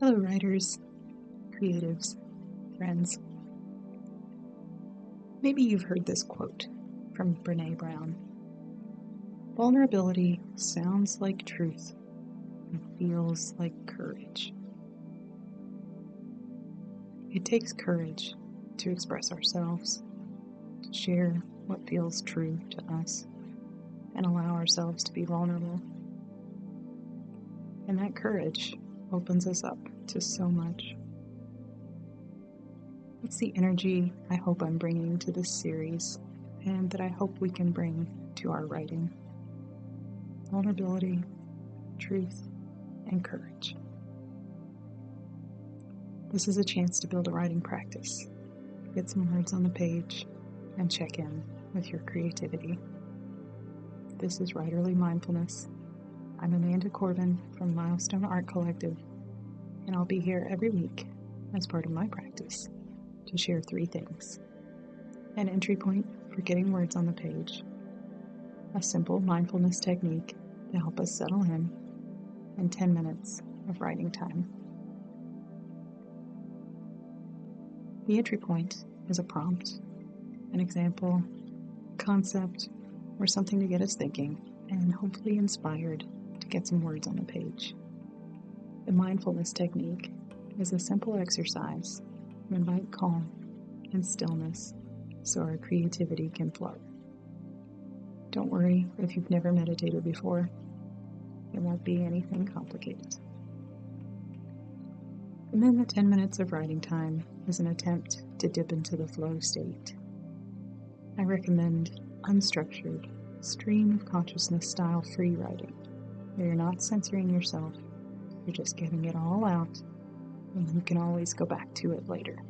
Hello, writers, creatives, friends. Maybe you've heard this quote from Brene Brown. Vulnerability sounds like truth and feels like courage. It takes courage to express ourselves, to share what feels true to us, and allow ourselves to be vulnerable. And that courage opens us up to so much. It's the energy I hope I'm bringing to this series, and that I hope we can bring to our writing. Vulnerability, truth, and courage. This is a chance to build a writing practice, get some words on the page, and check in with your creativity. This is Writerly Mindfulness. I'm Amanda Corbin from Milestone Art Collective, and I'll be here every week as part of my practice to share 3 things: an entry point for getting words on the page, a simple mindfulness technique to help us settle in, and 10 minutes of writing time. The entry point is a prompt, an example, concept, or something to get us thinking and hopefully inspired to get some words on the page. The mindfulness technique is a simple exercise to invite calm and stillness so our creativity can flow. Don't worry if you've never meditated before. It won't be anything complicated. And then the 10 minutes of writing time is an attempt to dip into the flow state. I recommend unstructured, stream of consciousness style free writing, where you're not censoring yourself, you're just getting it all out, and you can always go back to it later.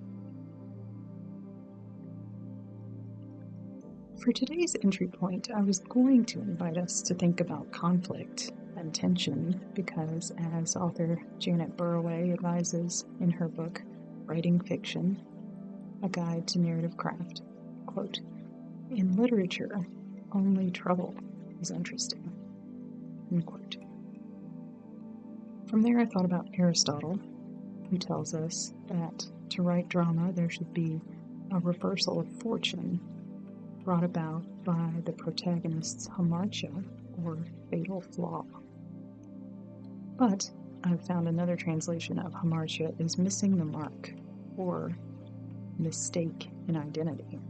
For today's entry point, I was going to invite us to think about conflict and tension because, as author Janet Burroway advises in her book, Writing Fiction, A Guide to Narrative Craft, quote, "In literature, only trouble is interesting," end quote. From there, I thought about Aristotle, who tells us that to write drama, there should be a reversal of fortune brought about by the protagonist's hamartia, or fatal flaw. But I've found another translation of hamartia is missing the mark, or mistake in identity.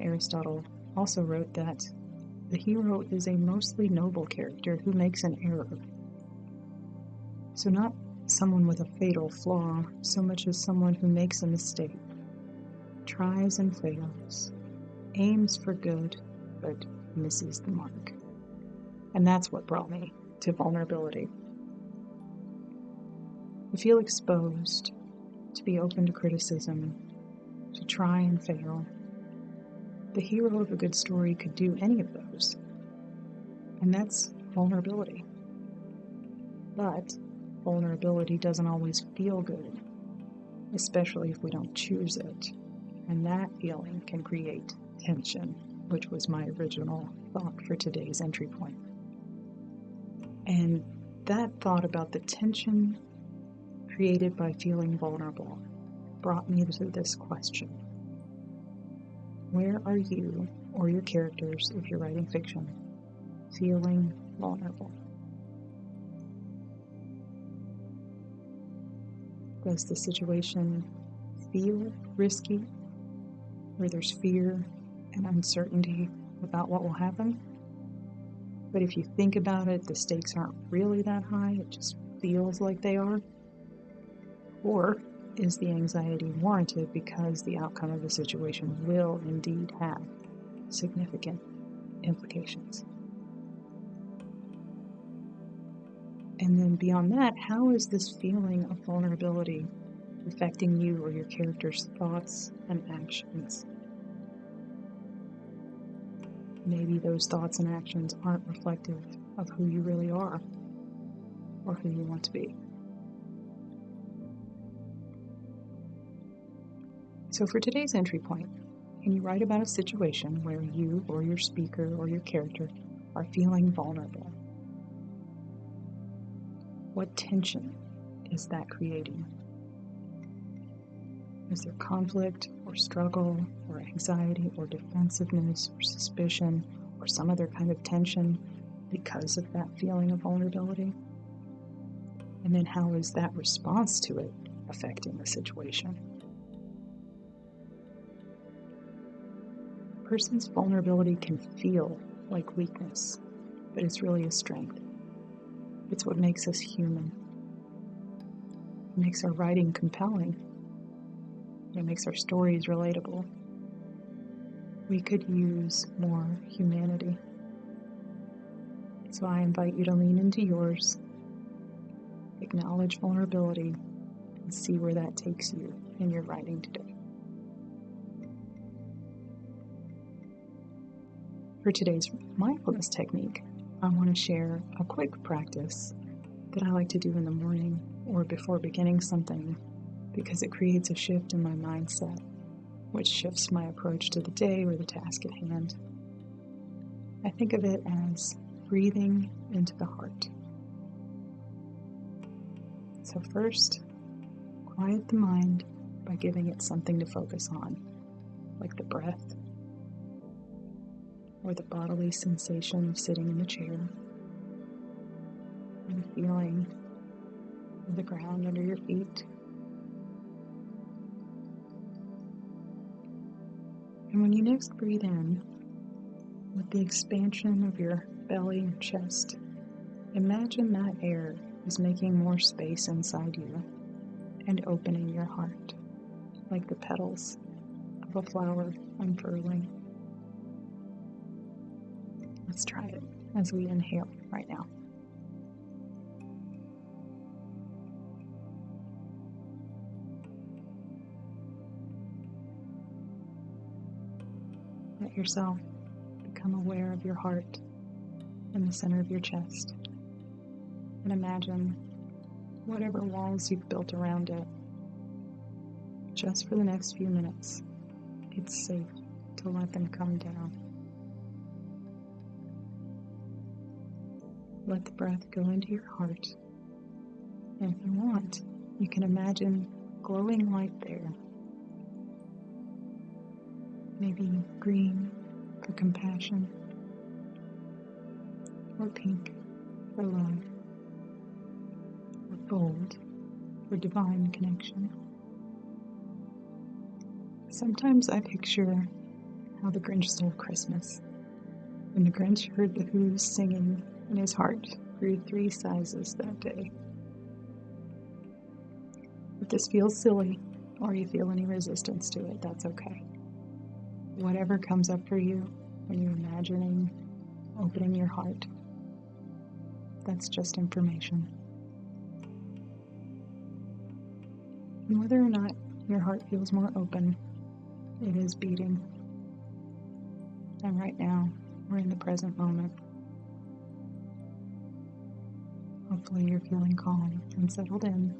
Aristotle also wrote that the hero is a mostly noble character who makes an error. So not someone with a fatal flaw, so much as someone who makes a mistake, tries and fails, aims for good, but misses the mark. And that's what brought me to vulnerability. To feel exposed, to be open to criticism, to try and fail. The hero of a good story could do any of those. And that's vulnerability. But vulnerability doesn't always feel good, especially if we don't choose it. And that feeling can create tension, which was my original thought for today's entry point. And that thought about the tension created by feeling vulnerable brought me to this question. Where are you or your characters, if you're writing fiction, feeling vulnerable? Does the situation feel risky, where there's fear and uncertainty about what will happen? But if you think about it, the stakes aren't really that high, it just feels like they are? Or is the anxiety warranted because the outcome of the situation will indeed have significant implications? And then beyond that, how is this feeling of vulnerability affecting you or your character's thoughts and actions? Maybe those thoughts and actions aren't reflective of who you really are or who you want to be. So for today's entry point, can you write about a situation where you or your speaker or your character are feeling vulnerable? What tension is that creating? Is there conflict or struggle or anxiety or defensiveness or suspicion or some other kind of tension because of that feeling of vulnerability? And then how is that response to it affecting the situation? A person's vulnerability can feel like weakness, but it's really a strength. It's what makes us human. It makes our writing compelling. It makes our stories relatable. We could use more humanity. So I invite you to lean into yours, acknowledge vulnerability, and see where that takes you in your writing today. For today's mindfulness technique, I want to share a quick practice that I like to do in the morning or before beginning something because it creates a shift in my mindset, which shifts my approach to the day or the task at hand. I think of it as breathing into the heart. So first, quiet the mind by giving it something to focus on, like the breath or the bodily sensation of sitting in the chair, or the feeling of the ground under your feet. And when you next breathe in, with the expansion of your belly and chest, imagine that air is making more space inside you and opening your heart, like the petals of a flower unfurling. Let's try it as we inhale right now. Let yourself become aware of your heart in the center of your chest. And imagine whatever walls you've built around it. Just for the next few minutes, it's safe to let them come down. Let the breath go into your heart. And if you want, you can imagine glowing light there. Maybe green for compassion, or pink for love, or gold for divine connection. Sometimes I picture how the Grinch stole Christmas. When the Grinch heard the Who's singing, and his heart grew 3 sizes that day. If this feels silly, or you feel any resistance to it, that's okay. Whatever comes up for you when you're imagining opening your heart, that's just information. And whether or not your heart feels more open, it is beating. And right now, we're in the present moment. Hopefully you're feeling calm and settled in,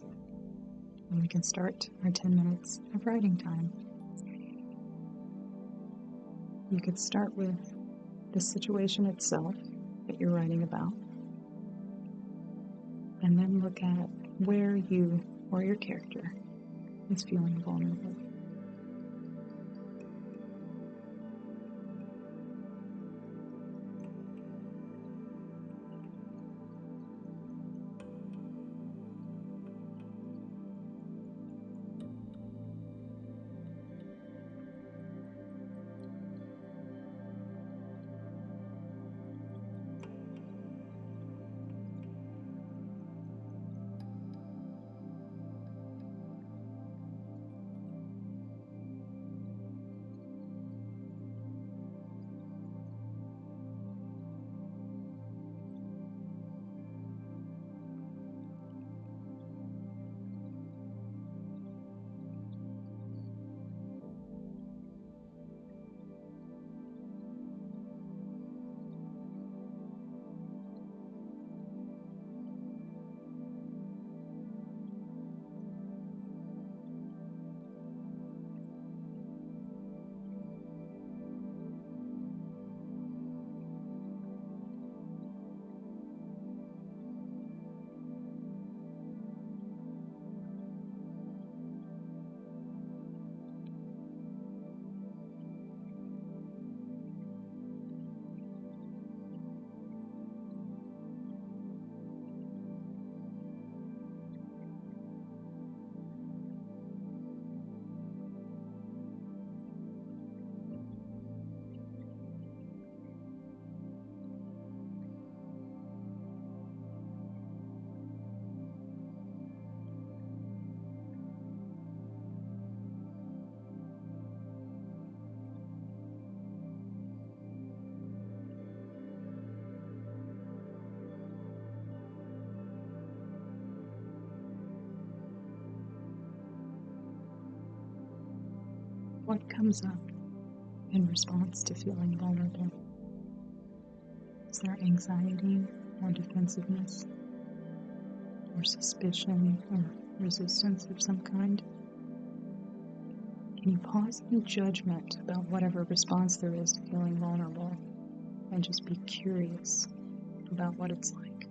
and we can start our 10 minutes of writing time. You could start with the situation itself that you're writing about, and then look at where you or your character is feeling vulnerable. What comes up in response to feeling vulnerable? Is there anxiety or defensiveness or suspicion or resistance of some kind? Can you pause in judgment about whatever response there is to feeling vulnerable and just be curious about what it's like?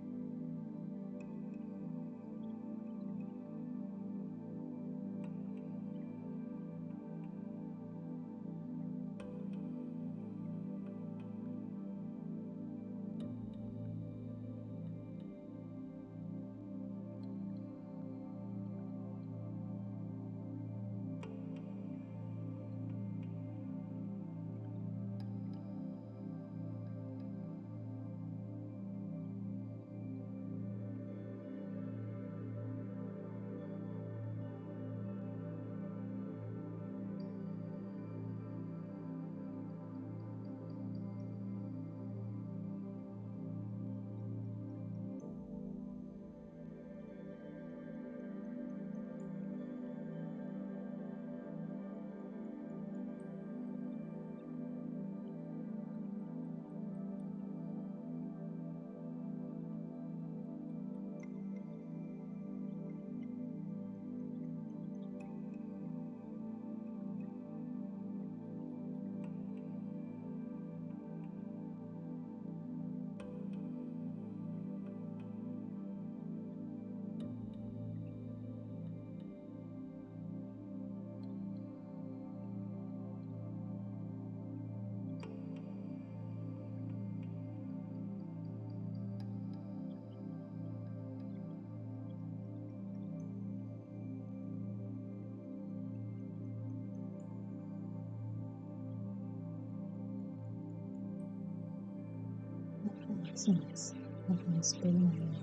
Sense of misbeing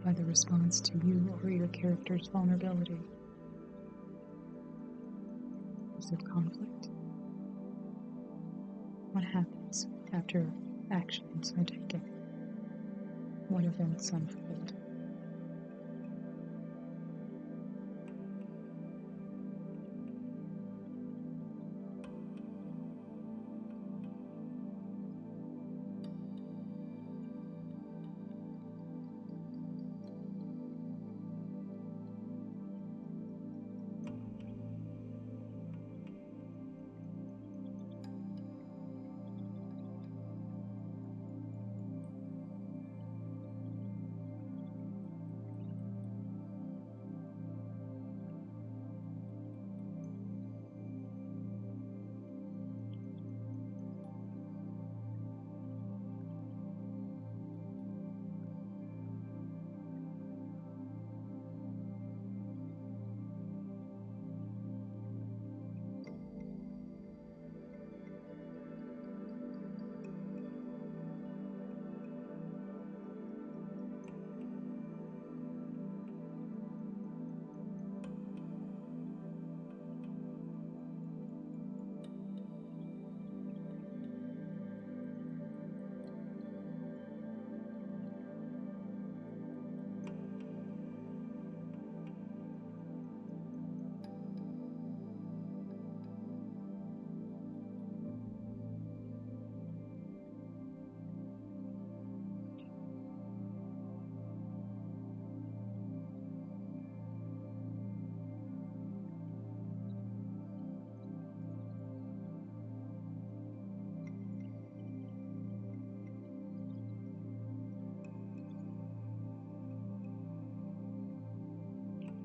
by the response to you or your character's vulnerability. Is it conflict? What happens after actions are taken? What events unfold?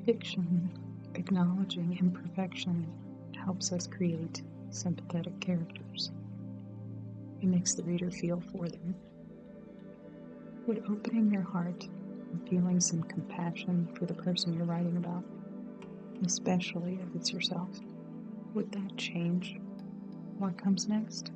Fiction, acknowledging imperfection, helps us create sympathetic characters. It makes the reader feel for them. Would opening your heart and feeling some compassion for the person you're writing about, especially if it's yourself, would that change what comes next?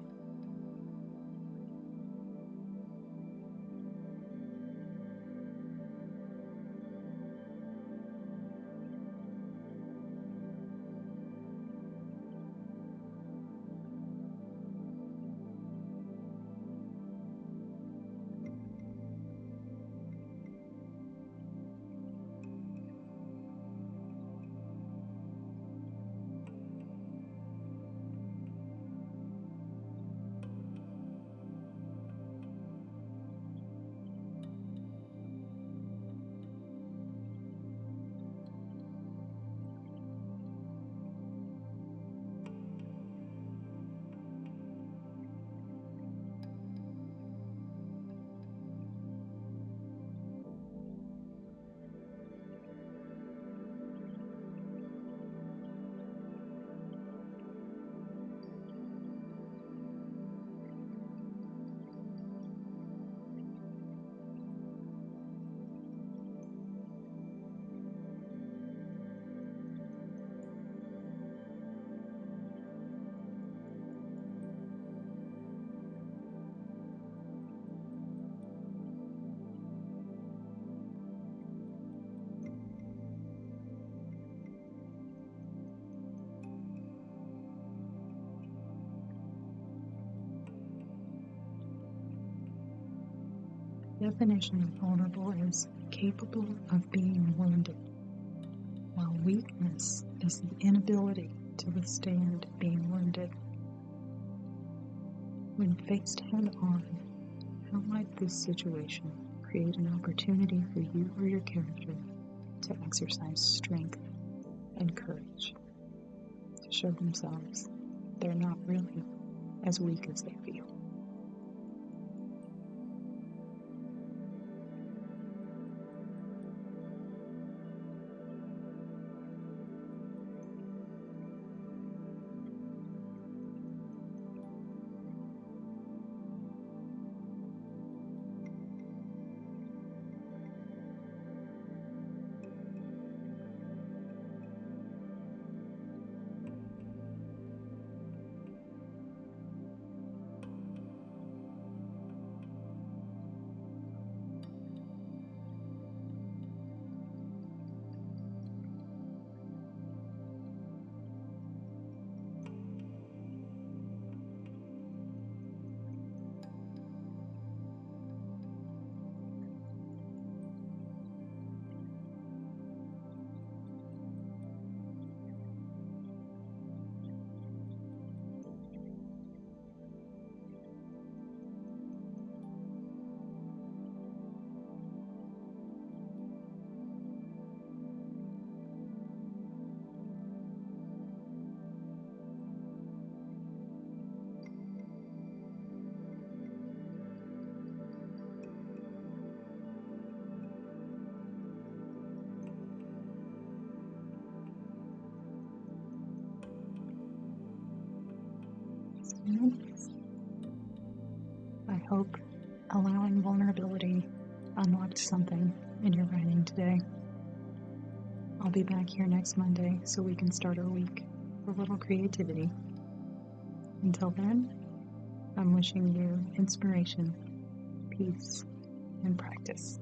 definition of vulnerable is capable of being wounded, while weakness is the inability to withstand being wounded. When faced head-on, how might this situation create an opportunity for you or your character to exercise strength and courage, to show themselves they're not really as weak as they feel? I hope allowing vulnerability unlocked something in your writing today. I'll be back here next Monday so we can start our week with a little creativity. Until then, I'm wishing you inspiration, peace, and practice.